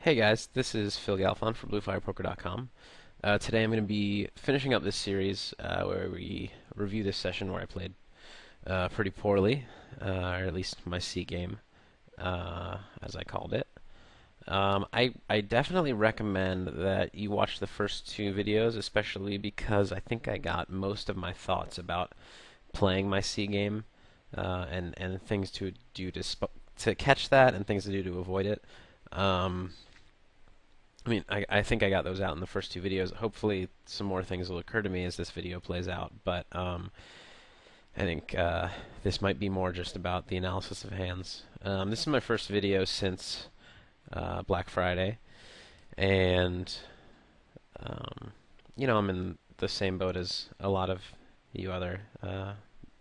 Hey guys, this is Phil Galfond for BlueFirePoker.com. Today I'm going to be finishing up this series where we review this session where I played pretty poorly, or at least my C game, as I called it. I definitely recommend that you watch the first two videos, especially because I think I got most of my thoughts about playing my C game and things to do to catch that and things to do to avoid it. Um, I think I got those out in the first two videos. Hopefully, some more things will occur to me as this video plays out. But I think this might be more just about the analysis of hands. This is my first video since Black Friday, and um, I'm in the same boat as a lot of you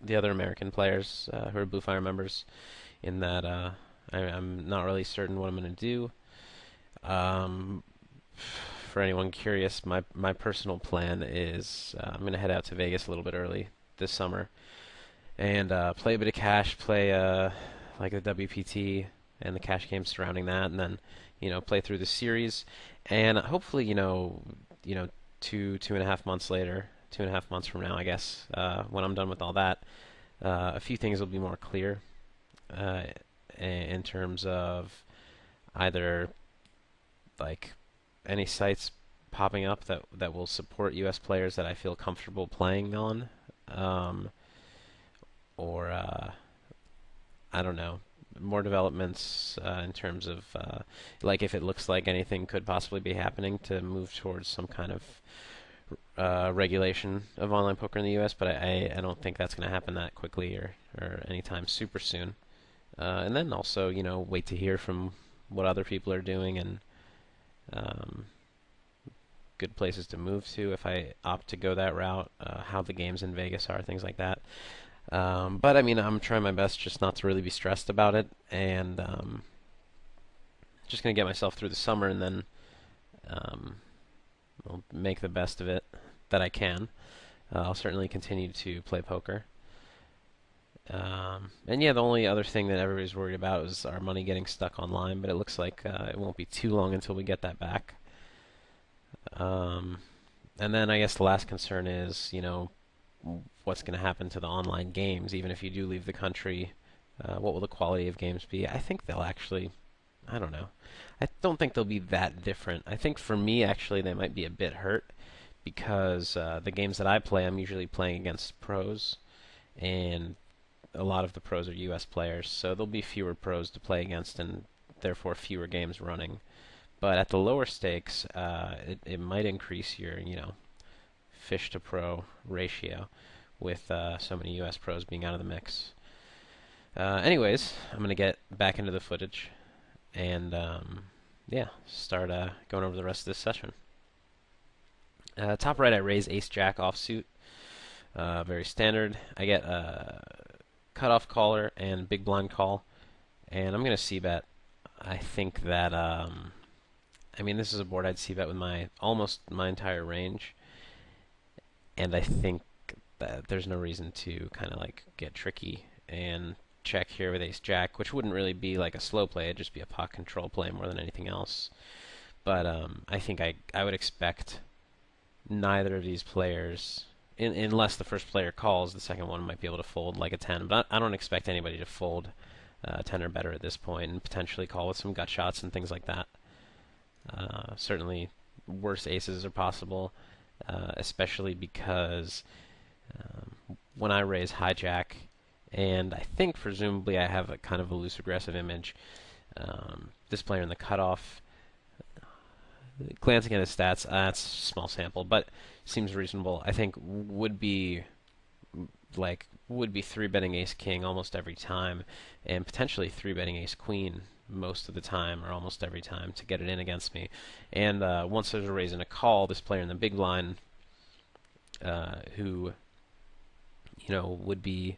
the other American players who are Blue Fire members. In that I'm not really certain what I'm going to do. Um, for anyone curious, my personal plan is I'm going to head out to Vegas a little bit early this summer and play a bit of cash, play like the WPT and the cash games surrounding that, and then play through the series, and hopefully two and a half months later, 2.5 months from now, I guess, when I'm done with all that, a few things will be more clear uh, in terms of either like any sites popping up that will support U.S. players that I feel comfortable playing on, um, or I don't know, more developments in terms of like if it looks like anything could possibly be happening to move towards some kind of regulation of online poker in the U.S. But I don't think that's going to happen that quickly or anytime super soon. And then also wait to hear from what other people are doing and um, good places to move to if I opt to go that route, how the games in Vegas are, things like that. But I mean, I'm trying my best just not to really be stressed about it, and just gonna get myself through the summer, and then um, I'll make the best of it that I can. I'll certainly continue to play poker. And yeah, the only other thing that everybody's worried about is our money getting stuck online, but it looks like it won't be too long until we get that back. Um, and then I guess the last concern is, what's going to happen to the online games, even if you do leave the country. What will the quality of games be? I think they'll actually, I don't know. I don't think they'll be that different. I think for me, actually, they might be a bit hurt because the games that I play, I'm usually playing against pros, and a lot of the pros are U.S. players, so there'll be fewer pros to play against and therefore fewer games running. But at the lower stakes, it might increase your, fish to pro ratio with so many U.S. pros being out of the mix. Anyways, I'm going to get back into the footage and, yeah, start going over the rest of this session. Top right, I raise ace-jack offsuit. Very standard. I get cutoff caller and big blind call, and I'm going to c-bet. I think that, this is a board I'd c-bet with almost my entire range, and I think that there's no reason to kind of like get tricky and check here with ace-jack, which wouldn't really be like a slow play, it'd just be a pot control play more than anything else. But I think I would expect neither of these players, unless the first player calls, the second one might be able to fold like a 10. But I don't expect anybody to fold 10 or better at this point, and potentially call with some gut shots and things like that. Certainly, worse aces are possible, especially because when I raise hijack, and I think presumably I have a kind of a loose aggressive image, this player in the cutoff, glancing at his stats, that's small sample, but seems reasonable. I think would be three betting ace king almost every time, and potentially three betting ace queen most of the time or almost every time to get it in against me. And once there's a raise and a call, this player in the big line, who would be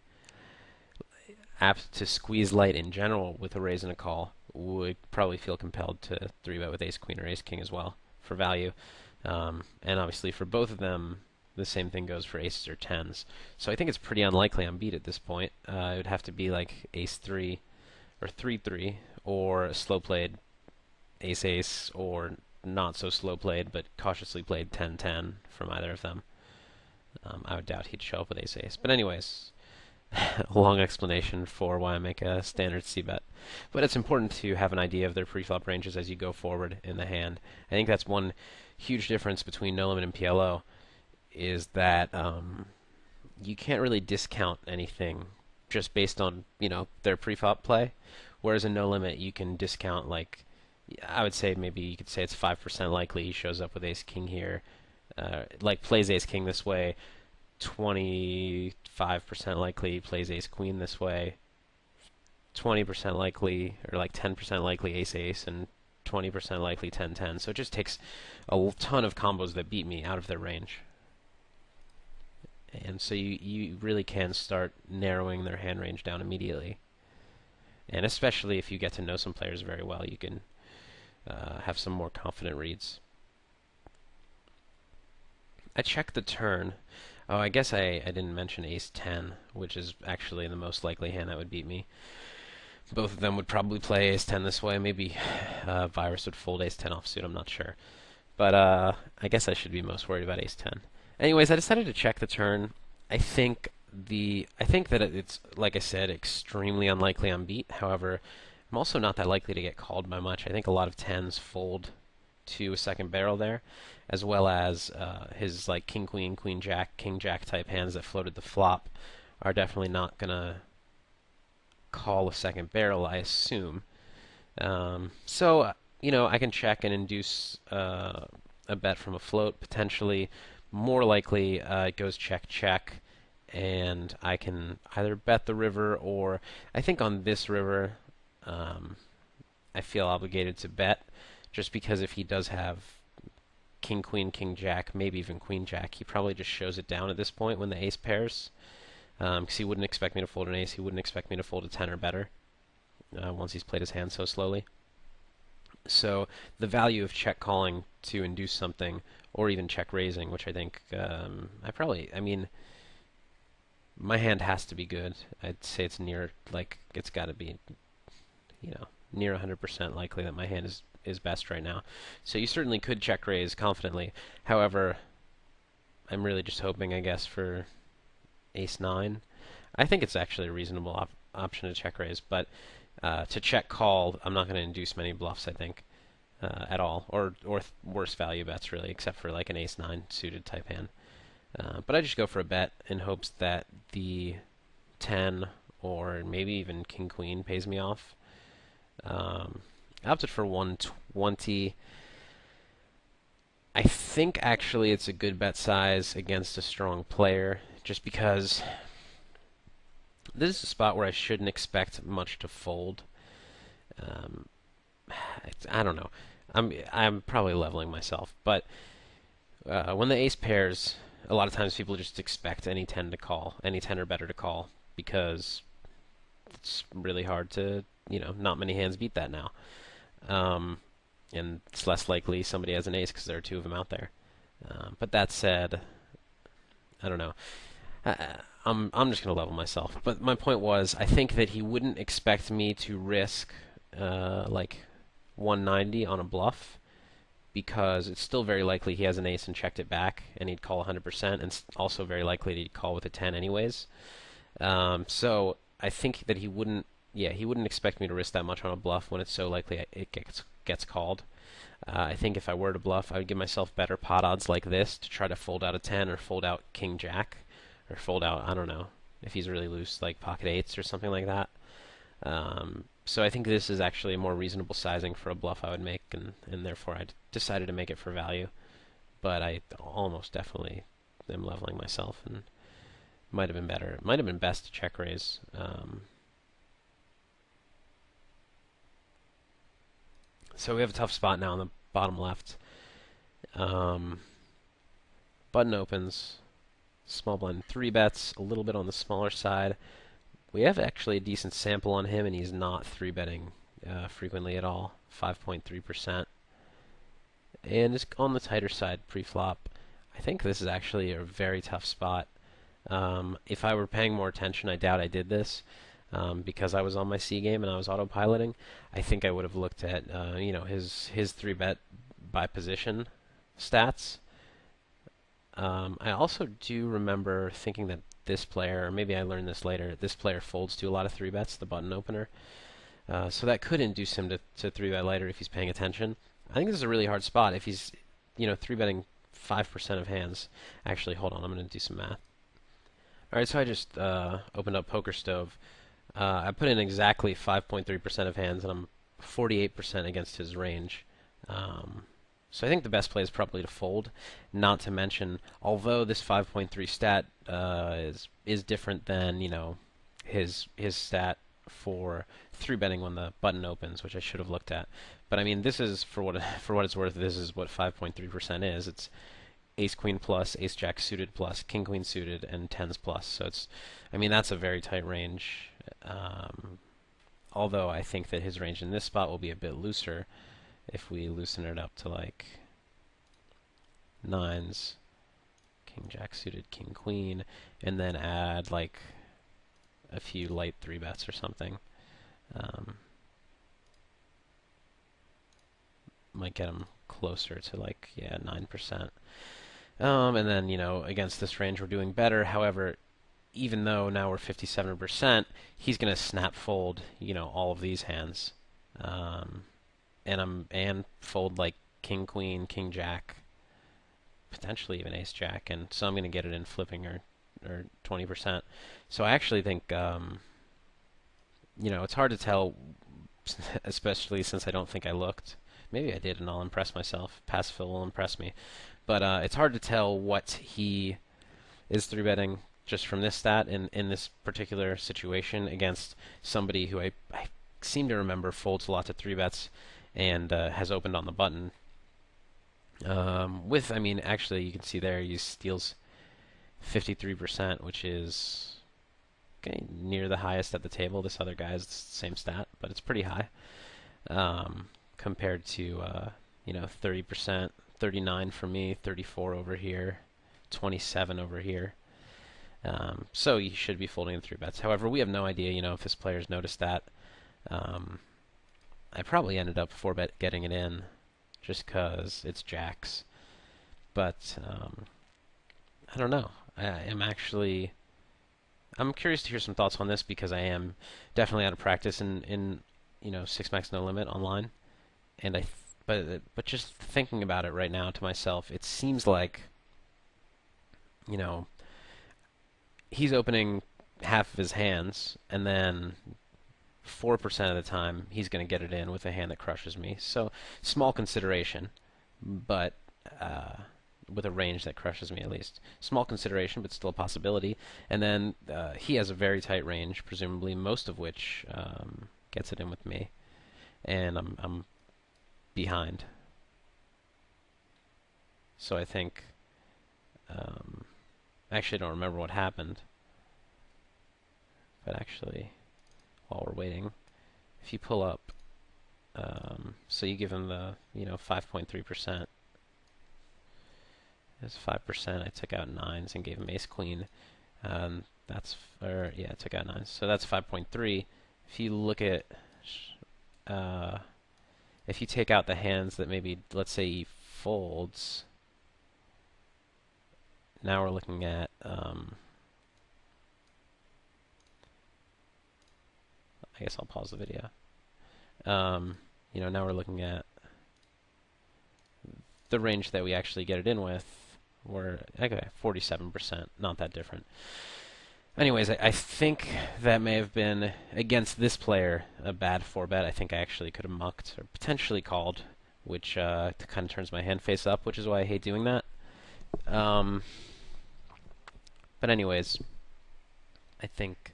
apt to squeeze light in general with a raise and a call, would probably feel compelled to 3-bet with ace-queen or ace-king as well for value. And obviously for both of them, the same thing goes for aces or tens. So I think it's pretty unlikely I'm beat at this point. It would have to be like ace-3 or 3-3 or a slow-played ace-ace or not so slow played, but cautiously played 10-10 from either of them. I would doubt he'd show up with ace-ace. But anyways, a long explanation for why I make a standard c-bet. But it's important to have an idea of their preflop ranges as you go forward in the hand. I think that's one huge difference between no limit and PLO, is that you can't really discount anything just based on, their preflop play. Whereas in no limit, you can discount, like, I would say maybe you could say it's 5% likely he shows up with ace king here, like plays ace king this way, 25% likely plays ace queen this way, 20% likely, or like 10% likely ace ace, and 20% likely 10-10. So it just takes a ton of combos that beat me out of their range. And so you really can start narrowing their hand range down immediately. And especially if you get to know some players very well, you can have some more confident reads. I checked the turn. Oh, I guess I didn't mention ace-10, which is actually the most likely hand that would beat me. Both of them would probably play ace-10 this way. Maybe Virus would fold ace-10 offsuit, I'm not sure. But I guess I should be most worried about ace-10. Anyways, I decided to check the turn. I think that it's, like I said, extremely unlikely I'm beat. However, I'm also not that likely to get called by much. I think a lot of 10s fold to a second barrel there, as well as his like king queen, queen jack, king jack type hands that floated the flop are definitely not gonna call a second barrel, I assume. So I can check and induce a bet from a float potentially. More likely, it goes check check, and I can either bet the river, or I think on this river, I feel obligated to bet, just because if he does have king queen, king jack, maybe even queen jack, he probably just shows it down at this point when the ace pairs, because he wouldn't expect me to fold an ace. He wouldn't expect me to fold a 10 or better once he's played his hand so slowly. So the value of check calling to induce something, or even check raising, which I think I mean, my hand has to be good. I'd say it's near, like, it's got to be, near 100% likely that my hand is best right now. So you certainly could check raise confidently. However, I'm really just hoping, I guess, for ace-9. I think it's actually a reasonable option to check raise, but to check call, I'm not going to induce many bluffs, I think, at all, or worse value bets, really, except for like an ace-9 suited type hand. But I just go for a bet in hopes that the 10 or maybe even king-queen pays me off. I opted for 120. I think actually it's a good bet size against a strong player, just because this is a spot where I shouldn't expect much to fold. I don't know. I'm probably leveling myself, but when the ace pairs, a lot of times people just expect any 10 to call, any 10 or better to call, because it's really hard to, not many hands beat that now. And it's less likely somebody has an ace because there are two of them out there. But that said, I don't know. I'm just going to level myself. But my point was, I think that he wouldn't expect me to risk like 190 on a bluff, because it's still very likely he has an ace and checked it back, and he'd call 100%, and it's also very likely that he'd call with a 10 anyways. So I think that he wouldn't expect me to risk that much on a bluff when it's so likely it gets called. I think if I were to bluff, I would give myself better pot odds like this to try to fold out a 10 or fold out king jack, or fold out, I don't know, if he's really loose, like pocket eights or something like that. So I think this is actually a more reasonable sizing for a bluff I would make, and therefore I decided to make it for value. But I almost definitely am leveling myself, and might have been better. It might have been best to check raise. So we have a tough spot now on the bottom left. Button opens. Small blind 3 bets, a little bit on the smaller side. We have actually a decent sample on him, and he's not 3-betting frequently at all, 5.3%. And is on the tighter side pre-flop. I think this is actually a very tough spot. If I were paying more attention, I doubt I did this. because I was on my C game and I was autopiloting. I think I would have looked at his three bet by position stats. I also do remember thinking that this player, or maybe I learned this later, this player folds to a lot of three bets, the button opener. So that could induce him to three bet later if he's paying attention. I think this is a really hard spot if he's, three betting 5% of hands. Actually, hold on, I'm going to do some math. All right, so I just opened up Poker Stove. I put in exactly 5.3% of hands, and I'm 48% against his range. So I think the best play is probably to fold. Not to mention, although this 5.3 stat is different than his stat for three betting when the button opens, which I should have looked at. But I mean, this is for what it's worth. This is what 5.3% is. It's ace queen plus, ace jack suited plus, king queen suited, and tens plus. So that's a very tight range. Although I think that his range in this spot will be a bit looser if we loosen it up to like nines, king jack suited, king queen, and then add like a few light three bets or something. Might get him closer to like 9%. And then against this range we're doing better. However, even though now we're 57%, he's gonna snap fold all of these hands, and fold like king queen, king jack, potentially even ace jack, and so I'm gonna get it in flipping or 20%. So I actually think it's hard to tell, especially since I don't think I looked. Maybe I did, and I'll impress myself. Passive will impress me. But it's hard to tell what he is three betting just from this stat in this particular situation against somebody who I seem to remember folds a lot to three bets and has opened on the button. Actually, you can see there he steals 53%, which is near the highest at the table. This other guy has the same stat, but it's pretty high compared to 30%, 39 for me, 34 over here, 27 over here. So you should be folding in three bets. However, we have no idea, if this player's noticed that. I probably ended up four bet getting it in, just because it's jacks. But I don't know. I'm curious to hear some thoughts on this because I am definitely out of practice in six max no limit online, and but just thinking about it right now to myself, it seems like he's opening half of his hands, and then 4% of the time he's going to get it in with a hand that crushes me. So small consideration, but with a range that crushes me at least. Small consideration, but still a possibility. And then he has a very tight range, presumably most of which gets it in with me, and I'm behind. So I think I actually don't remember what happened, but actually, while we're waiting, if you pull up, so you give him the 5.3%. That's 5%. I took out nines and gave him ace queen. I took out nines. So that's 5.3. If you look at, if you take out the hands that maybe, let's say he folds, now we're looking at, I guess I'll pause the video. Now we're looking at the range that we actually get it in with. We're 47%, not that different. Anyways, I think that may have been, against this player, a bad four bet. I think I actually could have mucked or potentially called, which kind of turns my hand face up, which is why I hate doing that. But anyways, I think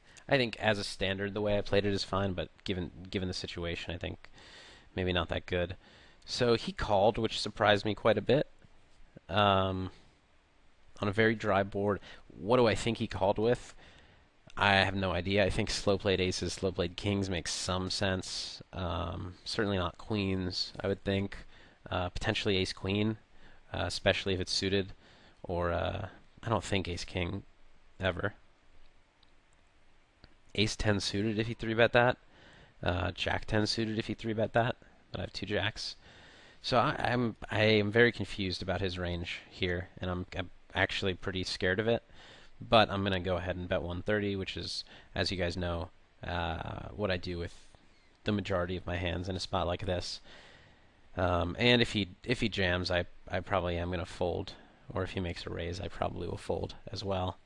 as a standard, the way I played it is fine, but given the situation, I think maybe not that good. So he called, which surprised me quite a bit. On a very dry board, what do I think he called with? I have no idea. I think slow played aces, slow played kings makes some sense. Certainly not queens, I would think. Potentially ace queen, especially if it's suited. Or I don't think ace king ever. ace 10 suited if he 3-bet that, jack 10 suited if he 3-bet that, but I have two jacks. So I am very confused about his range here, and I'm actually pretty scared of it. But I'm gonna go ahead and bet 130, which is, as you guys know, what I do with the majority of my hands in a spot like this. And if he jams, I probably am gonna fold, or if he makes a raise, I probably will fold as well.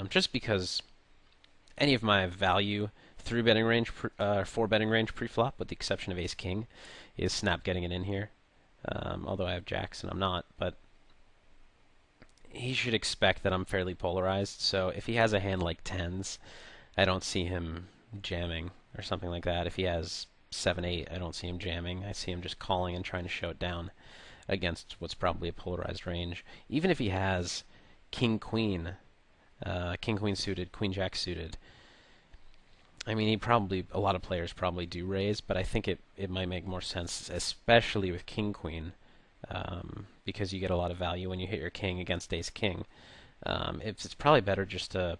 Just because any of my value 3-betting range, 4-betting range pre-flop, with the exception of ace king, is snap getting it in here. Although I have jacks and I'm not, but he should expect that I'm fairly polarized. So if he has a hand like tens, I don't see him jamming or something like that. If he has 7-8, I don't see him jamming. I see him just calling and trying to show it down against what's probably a polarized range. Even if he has king queen suited, queen jack suited, I mean, a lot of players probably do raise, but I think it might make more sense, especially with king queen, because you get a lot of value when you hit your king against ace king. It's probably better just to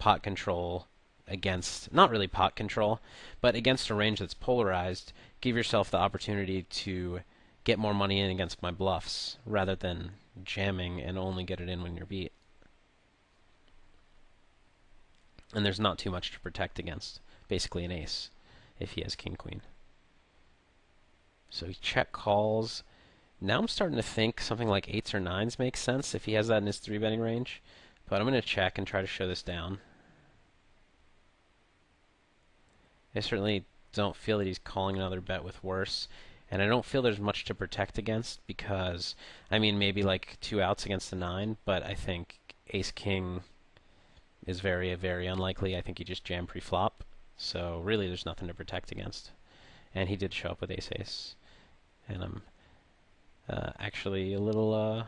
pot control against, not really pot control, but against a range that's polarized, give yourself the opportunity to get more money in against my bluffs, rather than jamming and only get it in when you're beat. And there's not too much to protect against. Basically an ace, if he has king queen. So he check calls. Now I'm starting to think something like 8s or 9s makes sense if he has that in his 3-betting range. But I'm going to check and try to show this down. I certainly don't feel that he's calling another bet with worse. And I don't feel there's much to protect against because, I mean, maybe like 2 outs against the 9, but I think ace king is very, very unlikely. I think he just jammed pre-flop. So really there's nothing to protect against. And he did show up with ace-ace. And I'm actually a little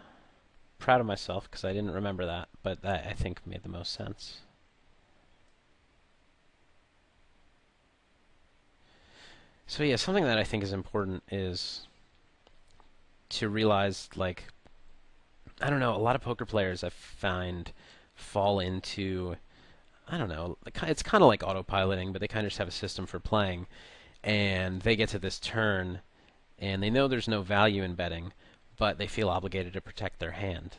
proud of myself because I didn't remember that, but that I think made the most sense. So yeah, something that I think is important is to realize, like, I don't know, a lot of poker players I find fall into, I don't know, it's kind of like autopiloting, but they kind of just have a system for playing, and they get to this turn, and they know there's no value in betting, but they feel obligated to protect their hand.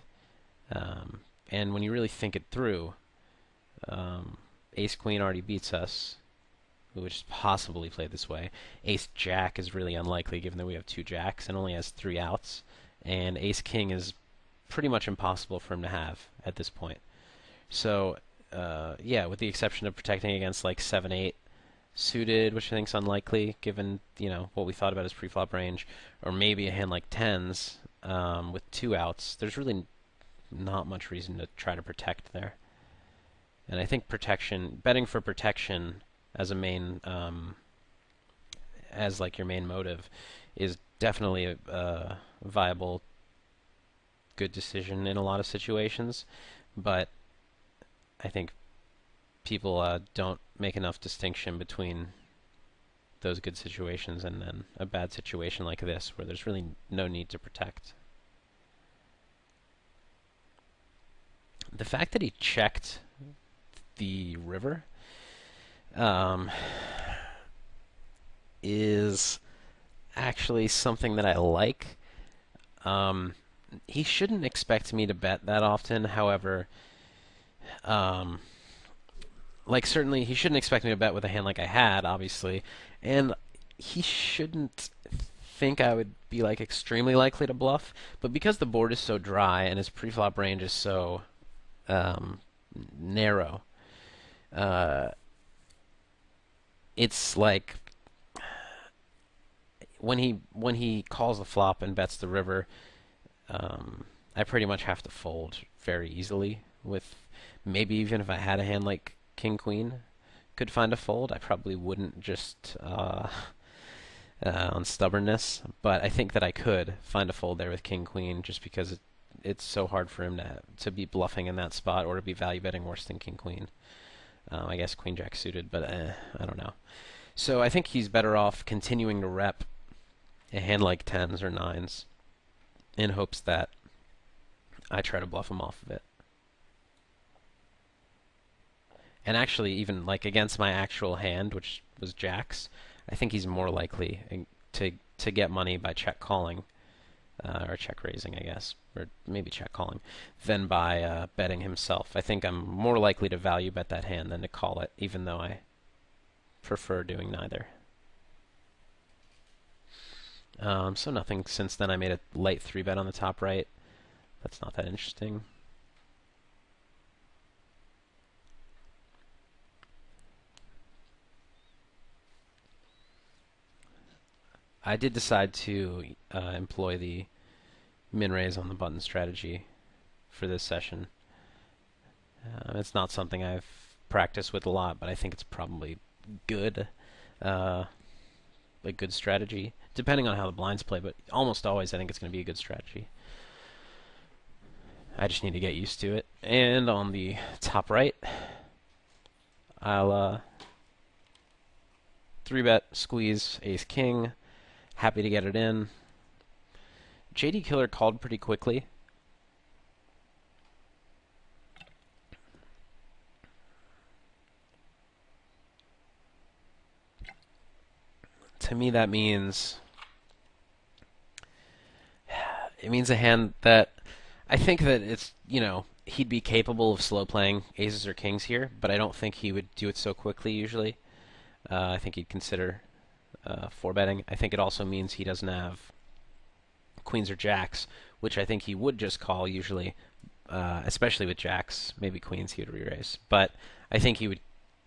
And when you really think it through, ace queen already beats us, which is possibly played this way. Ace jack is really unlikely given that we have 2 jacks and only has 3 outs, and ace king is pretty much impossible for him to have at this point. So yeah, with the exception of protecting against like 7-8 suited, which I think is unlikely given, you know, what we thought about his preflop range, or maybe a hand like tens with 2 outs, there's really not much reason to try to protect there. And I think betting for protection as a main, as like your main motive, is definitely a viable, good decision in a lot of situations, but I think people don't make enough distinction between those good situations and then a bad situation like this, where there's really no need to protect. The fact that he checked the river is actually something that I like. He shouldn't expect me to bet that often, however, like, certainly he shouldn't expect me to bet with a hand like I had, obviously, and he shouldn't think I would be like extremely likely to bluff, but because the board is so dry and his preflop range is so narrow, it's like when he calls the flop and bets the river, I pretty much have to fold very easily. With maybe even if I had a hand like king queen could find a fold, I probably wouldn't just on stubbornness, but I think that I could find a fold there with king queen just because it's so hard for him to be bluffing in that spot or to be value betting worse than king queen. I guess queen jack suited, but I don't know. So I think he's better off continuing to rep a hand like tens or nines in hopes that I try to bluff him off of it. And actually, even like against my actual hand, which was jacks, I think he's more likely to get money by check calling or check raising, I guess, or maybe check calling, than by betting himself. I think I'm more likely to value bet that hand than to call it, even though I prefer doing neither. So nothing since then. I made a light 3-bet on the top right. That's not that interesting. I did decide to employ the min raise on the button strategy for this session. It's not something I've practiced with a lot, but I think it's probably good, uh, a good strategy, depending on how the blinds play. But almost always, I think it's going to be a good strategy. I just need to get used to it. And on the top right, I'll 3-bet, squeeze, ace king. Happy to get it in. JD Killer called pretty quickly. To me, that means it means a hand that I think that it's, he'd be capable of slow playing aces or kings here, but I don't think he would do it so quickly usually. I think he'd consider 4-betting. I think it also means he doesn't have queens or jacks, which I think he would just call usually, especially with jacks. Maybe queens he would re-raise. But I think he would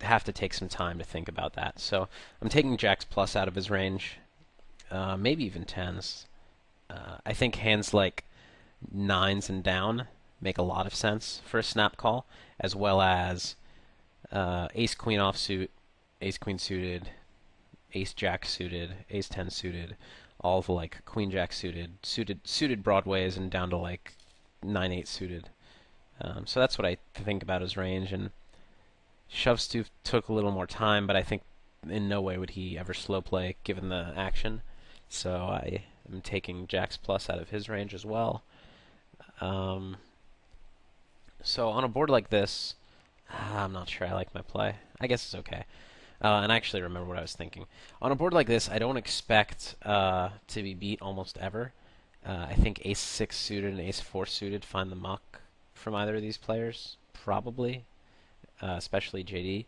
have to take some time to think about that. So I'm taking jacks plus out of his range, maybe even tens. I think hands like nines and down make a lot of sense for a snap call, as well as ace queen offsuit, ace queen suited, ace jack suited, ace 10 suited, all the like queen jack suited broadways, and down to like 9-8 suited. So that's what I think about his range. And shoves took a little more time, but I think in no way would he ever slow play given the action. So I am taking jacks plus out of his range as well. So on a board like this, I'm not sure I like my play. I guess it's okay. And I actually remember what I was thinking. On a board like this, I don't expect to be beat almost ever. I think ace 6 suited and ace 4 suited find the muck from either of these players, probably, especially JD.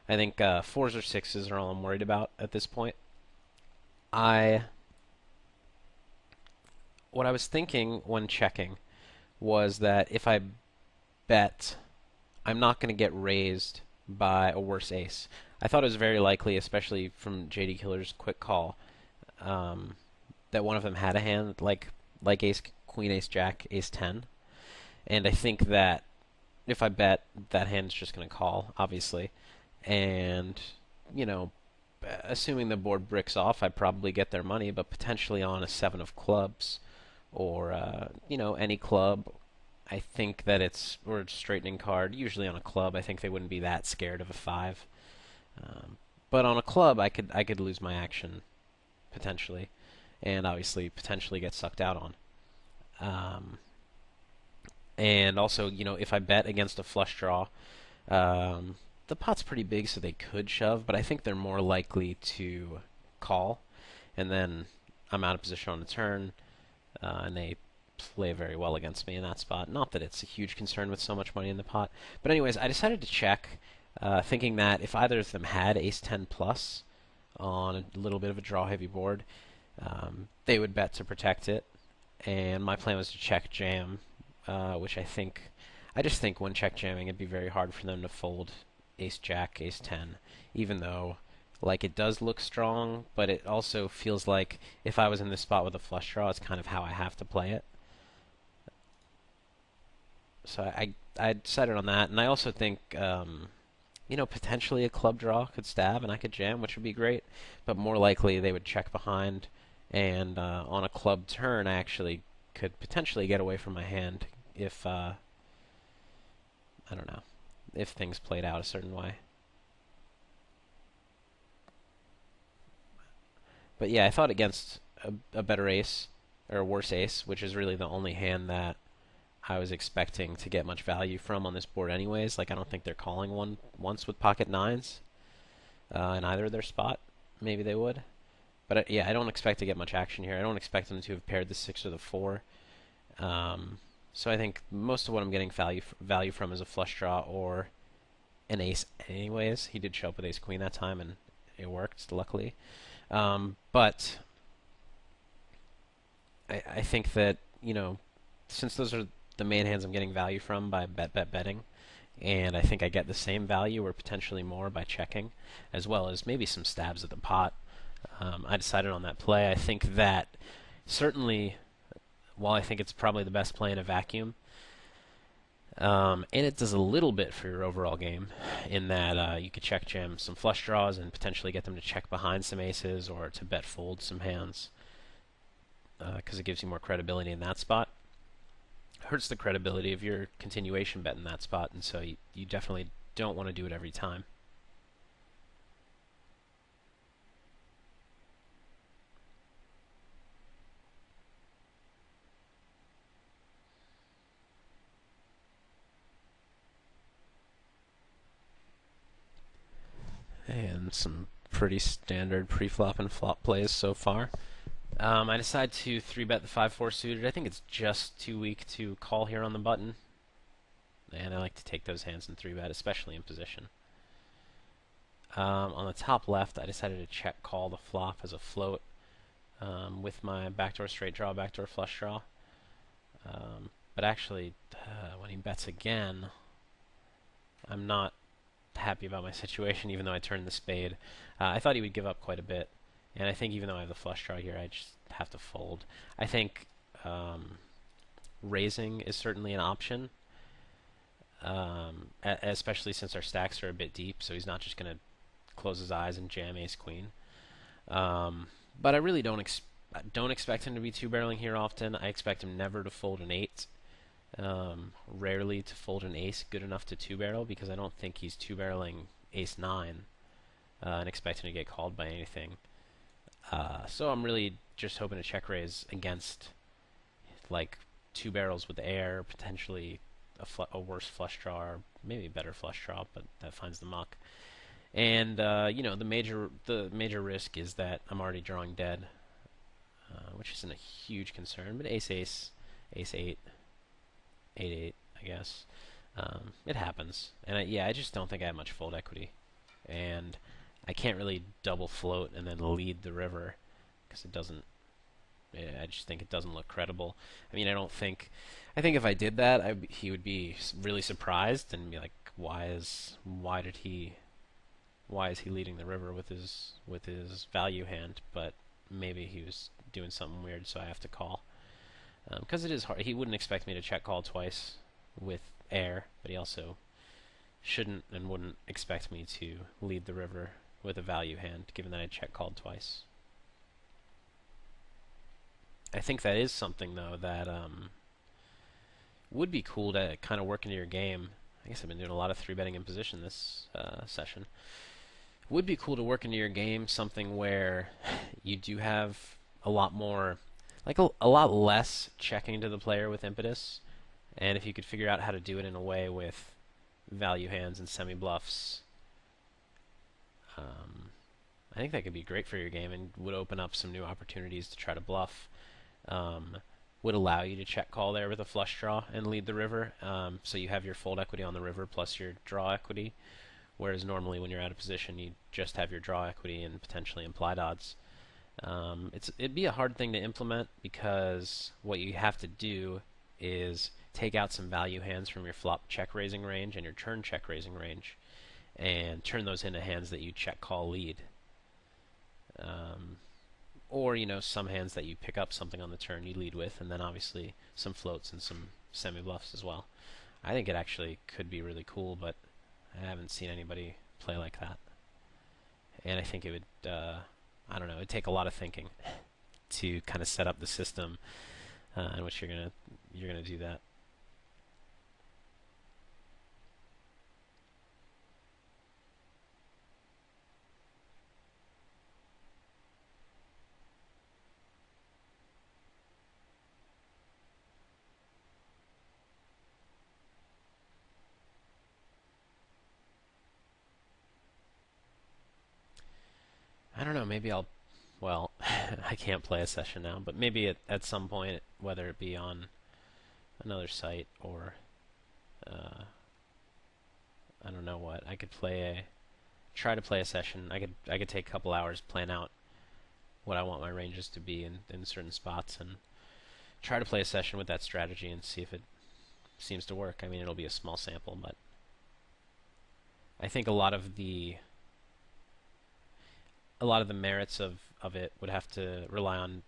I think 4s or 6s are all I'm worried about at this point. What I was thinking when checking was that if I bet, I'm not going to get raised by a worse ace. I thought it was very likely, especially from JD Killer's quick call, that one of them had a hand like ace queen, ace jack, ace 10. And I think that if I bet, that hand's just going to call, obviously. And, assuming the board bricks off, I probably get their money, but potentially on a 7 of clubs or, any club, I think that or a straightening card. Usually on a club, I think they wouldn't be that scared of a 5. But on a club, I could lose my action potentially, and obviously potentially get sucked out on. And also, if I bet against a flush draw, the pot's pretty big, so they could shove, but I think they're more likely to call, and then I'm out of position on the turn, and they play very well against me in that spot. Not that it's a huge concern with so much money in the pot. But anyways, I decided to check, thinking that if either of them had ace 10 plus on a little bit of a draw-heavy board, they would bet to protect it. And my plan was to check jam, which I just think when check jamming, it'd be very hard for them to fold ace jack, ace 10, even though it does look strong, but it also feels like if I was in this spot with a flush draw, it's kind of how I have to play it. So I decided on that, and I also think potentially a club draw could stab and I could jam, which would be great, but more likely they would check behind, and on a club turn I actually could potentially get away from my hand if I don't know, if things played out a certain way. But yeah, I thought against a better ace or a worse ace, which is really the only hand that I was expecting to get much value from on this board anyways. Like I don't think they're calling one once with pocket nines in either of their spot. Maybe they would. But yeah, I don't expect to get much action here. I don't expect them to have paired the 6 or the 4. So I think most of what I'm getting value from is a flush draw or an ace anyways. He did show up with ace queen that time, and it worked, luckily. But I think that, since those are the main hands I'm getting value from by betting, and I think I get the same value or potentially more by checking, as well as maybe some stabs at the pot. I decided on that play. I think that certainly, while I think it's probably the best play in a vacuum, and it does a little bit for your overall game in that you could check jam some flush draws and potentially get them to check behind some aces or to bet fold some hands because it gives you more credibility in that spot. Hurts the credibility of your continuation bet in that spot, and so you definitely don't want to do it every time. And some pretty standard pre-flop and flop plays so far. I decide to 3-bet the 5-4 suited. I think it's just too weak to call here on the button. And I like to take those hands in 3-bet, especially in position. On the top left, I decided to check call the flop as a float with my backdoor straight draw, backdoor flush draw. But actually, when he bets again, I'm not happy about my situation, even though I turned the spade. I thought he would give up quite a bit, and I think even though I have the flush draw here, I just have to fold. I think raising is certainly an option, especially since our stacks are a bit deep, so he's not just going to close his eyes and jam ace-queen. But I really don't expect him to be two-barreling here often. I expect him never to fold an 8. Rarely to fold an ace good enough to two-barrel, because I don't think he's two-barreling ace-9 and expecting to get called by anything. So I'm really just hoping to check raise against like two barrels with air, potentially a worse flush draw, or maybe a better flush draw, but that finds the muck. And the major risk is that I'm already drawing dead, which isn't a huge concern. But ace-ace, ace-8, 8-8, I guess. It happens. And I just don't think I have much fold equity. And I can't really double float and then lead the river because it doesn't. I just think it doesn't look credible. I mean, I think if I did that, he would be really surprised and be like, why is he leading the river with his value hand? But maybe he was doing something weird, so I have to call. Because it is hard. He wouldn't expect me to check call twice with air, but he also shouldn't and wouldn't expect me to lead the river with a value hand, given that I check called twice. I think that is something, though, that would be cool to kind of work into your game. I guess I've been doing a lot of 3-betting in position this session. Would be cool to work into your game something where you do have a lot more, like a lot less checking to the player with impetus, and if you could figure out how to do it in a way with value hands and semi-bluffs, I think that could be great for your game and would open up some new opportunities to try to bluff. Would allow you to check call there with a flush draw and lead the river, so you have your fold equity on the river plus your draw equity, whereas normally when you're out of position you just have your draw equity and potentially implied odds. It'd be a hard thing to implement because what you have to do is take out some value hands from your flop check raising range and your turn check raising range and turn those into hands that you check call lead. Or, some hands that you pick up something on the turn you lead with, and then obviously some floats and some semi-bluffs as well. I think it actually could be really cool, but I haven't seen anybody play like that. And I think it would, I don't know, it'd take a lot of thinking to kind of set up the system in which you're gonna do that. I don't know. Maybe I'll. Well, I can't play a session now, but maybe at some point, whether it be on another site or I don't know what, I could try to play a session. I could take a couple hours, plan out what I want my ranges to be in certain spots, and try to play a session with that strategy and see if it seems to work. I mean, it'll be a small sample, but I think a lot of the merits of it would have to rely on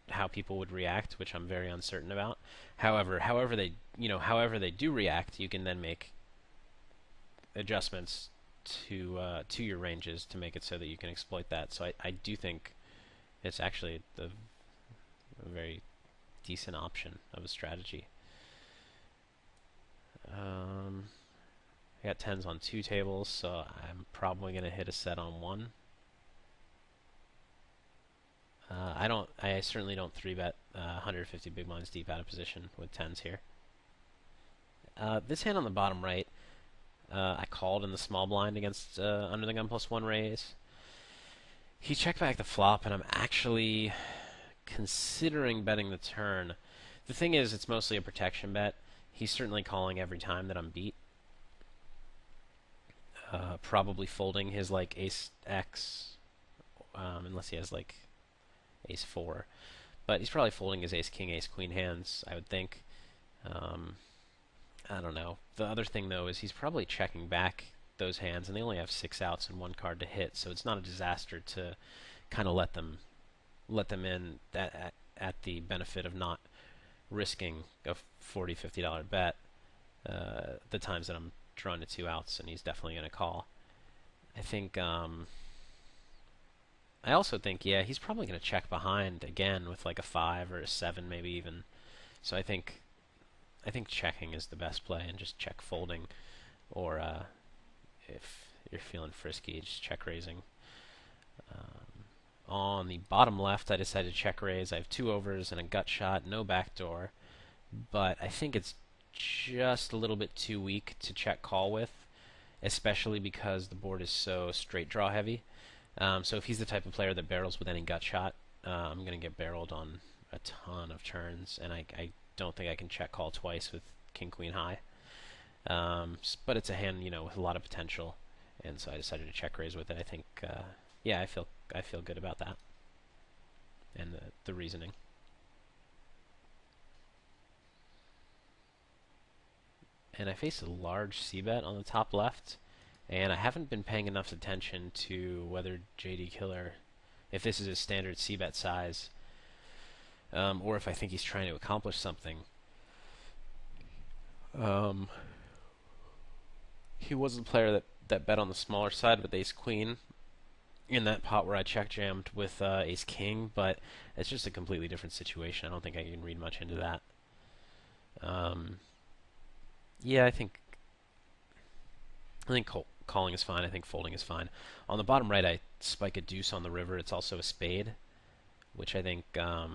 how people would react, which I'm very uncertain about. However they do react, you can then make adjustments to your ranges to make it so that you can exploit that. So I do think it's actually a very decent option of a strategy. I got tens on 2 tables, so I'm probably going to hit a set on 1. I certainly don't 3-bet 150 big blinds deep out of position with tens here. This hand on the bottom right, I called in the small blind against under the gun +1 raise. He checked back the flop, and I'm actually considering betting the turn. The thing is, it's mostly a protection bet. He's certainly calling every time that I'm beat. Probably folding his like ace X, unless he has like ace 4. But he's probably folding his ace king, ace queen hands, I would think. I don't know. The other thing, though, is he's probably checking back those hands, and they only have 6 outs and 1 card to hit, so it's not a disaster to kind of let them in at the benefit of not risking a $40, $50 bet the times that I'm drawing to 2 outs, and he's definitely going to call. I think, I also think, yeah, he's probably going to check behind again with like a 5 or a 7 maybe even. So I think checking is the best play, and just check folding, or if you're feeling frisky, just check raising. On the bottom left, I decided to check raise. I have 2 overs and a gut shot, no backdoor, but I think it's just a little bit too weak to check call with, especially because the board is so straight draw heavy. So if he's the type of player that barrels with any gut shot, I'm going to get barreled on a ton of turns, and I don't think I can check call twice with king queen high. But it's a hand, with a lot of potential, and so I decided to check raise with it. I think, yeah, I feel good about that, and the reasoning. And I face a large c-bet on the top left, and I haven't been paying enough attention to whether JD Killer, if this is his standard c-bet size, or if I think he's trying to accomplish something. He was a player that bet on the smaller side with ace-queen in that pot where I check-jammed with ace-king, but it's just a completely different situation. I don't think I can read much into that. Yeah, I think calling is fine. I think folding is fine. On the bottom right, I spike a deuce on the river. It's also a spade, which I think, I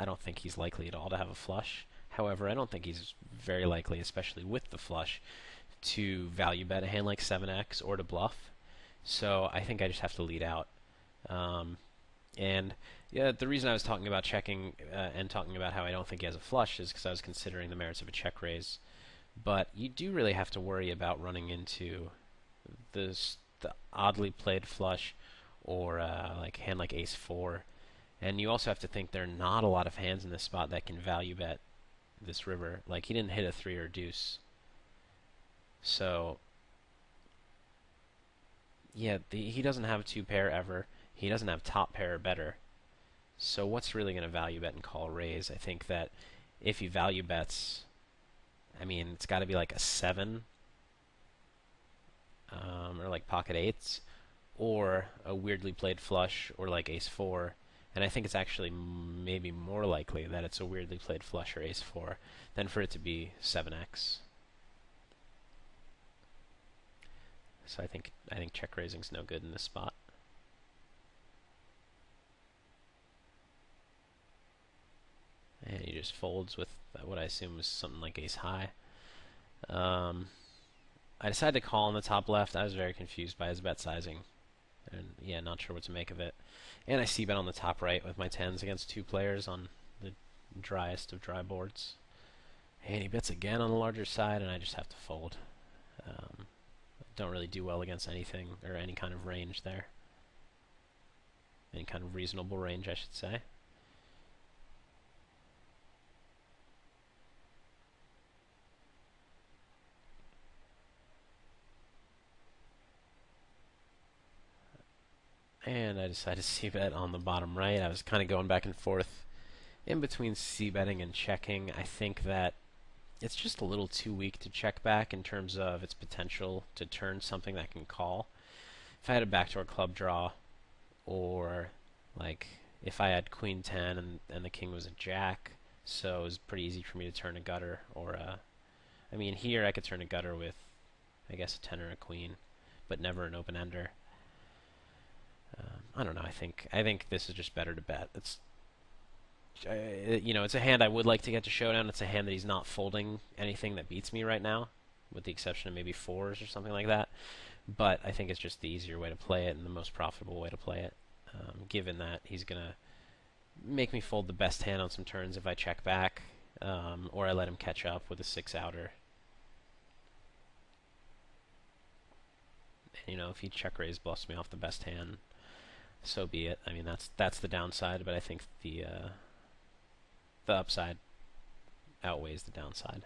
don't think he's likely at all to have a flush. However, I don't think he's very likely, especially with the flush, to value bet a hand like 7x or to bluff. So I think I just have to lead out. And yeah, the reason I was talking about checking and talking about how I don't think he has a flush is because I was considering the merits of a check raise. But you do really have to worry about running into the oddly played flush, or like a hand like ace 4. And you also have to think there are not a lot of hands in this spot that can value bet this river. Like, he didn't hit a 3 or deuce. So, yeah, he doesn't have a 2 pair ever. He doesn't have top pair or better. So what's really going to value bet and call raise? I think that if he value bets, I mean, it's got to be like a 7, or like pocket 8s, or a weirdly played flush, or like ace 4. And I think it's actually maybe more likely that it's a weirdly played flush or ace 4 than for it to be 7x. So I think check raising's no good in this spot. And he just folds with what I assume is something like ace high. I decided to call on the top left. I was very confused by his bet sizing, and yeah, not sure what to make of it. And I c-bet on the top right with my tens against two players on the driest of dry boards. And he bets again on the larger side, and I just have to fold. Don't really do well against anything or any kind of range there. Any kind of reasonable range, I should say. And I decided to c-bet on the bottom right. I was kind of going back and forth in between c-betting and checking. I think that it's just a little too weak to check back in terms of its potential to turn something that can call. If I had a backdoor club draw, or like if I had queen 10 and the king was a jack, so it was pretty easy for me to turn a gutter, or I mean here I could turn a gutter with I guess a 10 or a queen, but never an open ender. I don't know. I think this is just better to bet. It's it's a hand I would like to get to showdown. It's a hand that he's not folding anything that beats me right now, with the exception of maybe fours or something like that. But I think it's just the easier way to play it and the most profitable way to play it, given that he's gonna make me fold the best hand on some turns if I check back, or I let him catch up with a 6-outer. And, if he check raise bluffs me off the best hand, so be it. I mean, that's the downside, but I think the upside outweighs the downside.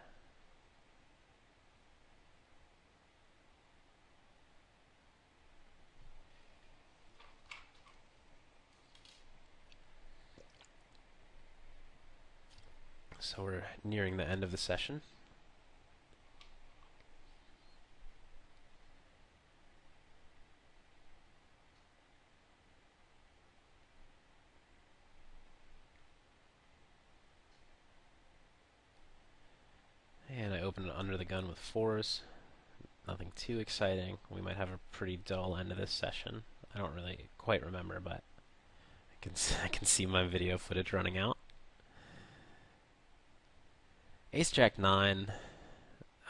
So we're nearing the end of the session. And I open it under the gun with fours. Nothing too exciting. We might have a pretty dull end of this session. I don't really quite remember, but I can see my video footage running out. Ace Jack 9.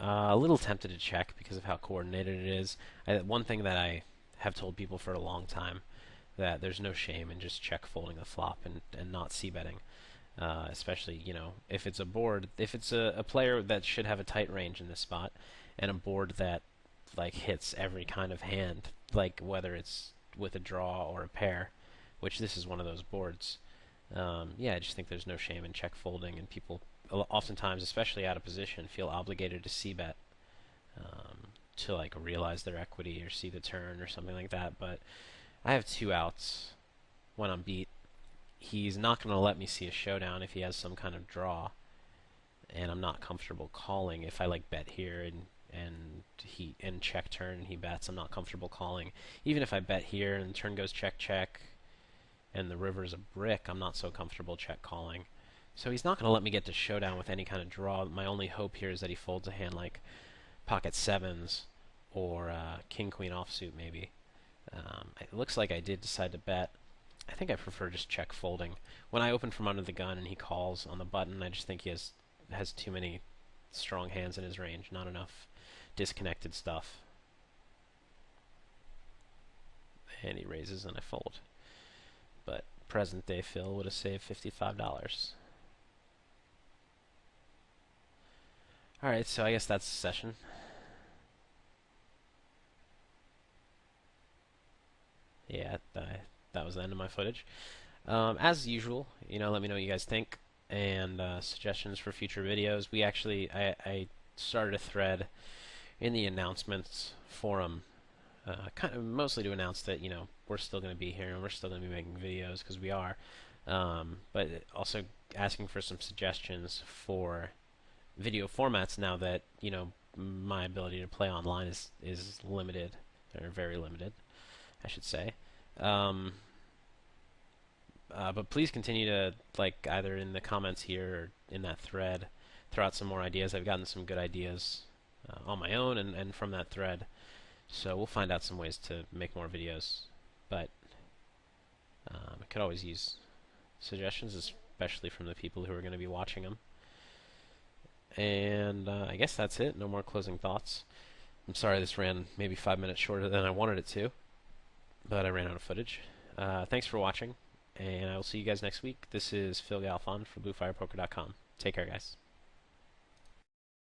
A little tempted to check because of how coordinated it is. One thing that I have told people for a long time, that there's no shame in just check folding the flop and not c-betting. Especially, if it's a board, if it's a player that should have a tight range in this spot, and a board that like hits every kind of hand, like whether it's with a draw or a pair, which this is one of those boards. Yeah, I just think there's no shame in check folding, and people oftentimes, especially out of position, feel obligated to c-bet to like realize their equity or see the turn or something like that. But I have two outs when I'm beat. He's not going to let me see a showdown if he has some kind of draw, and I'm not comfortable calling if I like bet here and check turn and he bets. I'm not comfortable calling. Even if I bet here and the turn goes check check and the river's a brick, I'm not so comfortable check calling. So he's not going to let me get to showdown with any kind of draw. My only hope here is that he folds a hand like pocket sevens or king queen offsuit maybe. It looks like I did decide to bet. I think I prefer just check folding. When I open from under the gun and he calls on the button, I just think he has too many strong hands in his range, not enough disconnected stuff. And he raises and I fold. But present day Phil would have saved $55. Alright, so I guess that's the session. Yeah, that was the end of my footage. As usual, let me know what you guys think, and suggestions for future videos. I started a thread in the announcements forum, kind of mostly to announce that we're still going to be here and we're still going to be making videos, because we are, but also asking for some suggestions for video formats now that my ability to play online is limited, or very limited, I should say. But please continue to, either in the comments here or in that thread, throw out some more ideas. I've gotten some good ideas on my own and from that thread. So we'll find out some ways to make more videos. But I could always use suggestions, especially from the people who are going to be watching them. And I guess that's it. No more closing thoughts. I'm sorry this ran maybe 5 minutes shorter than I wanted it to, but I ran out of footage. Thanks for watching, and I will see you guys next week. This is Phil Galfond for BlueFirePoker.com. Take care, guys.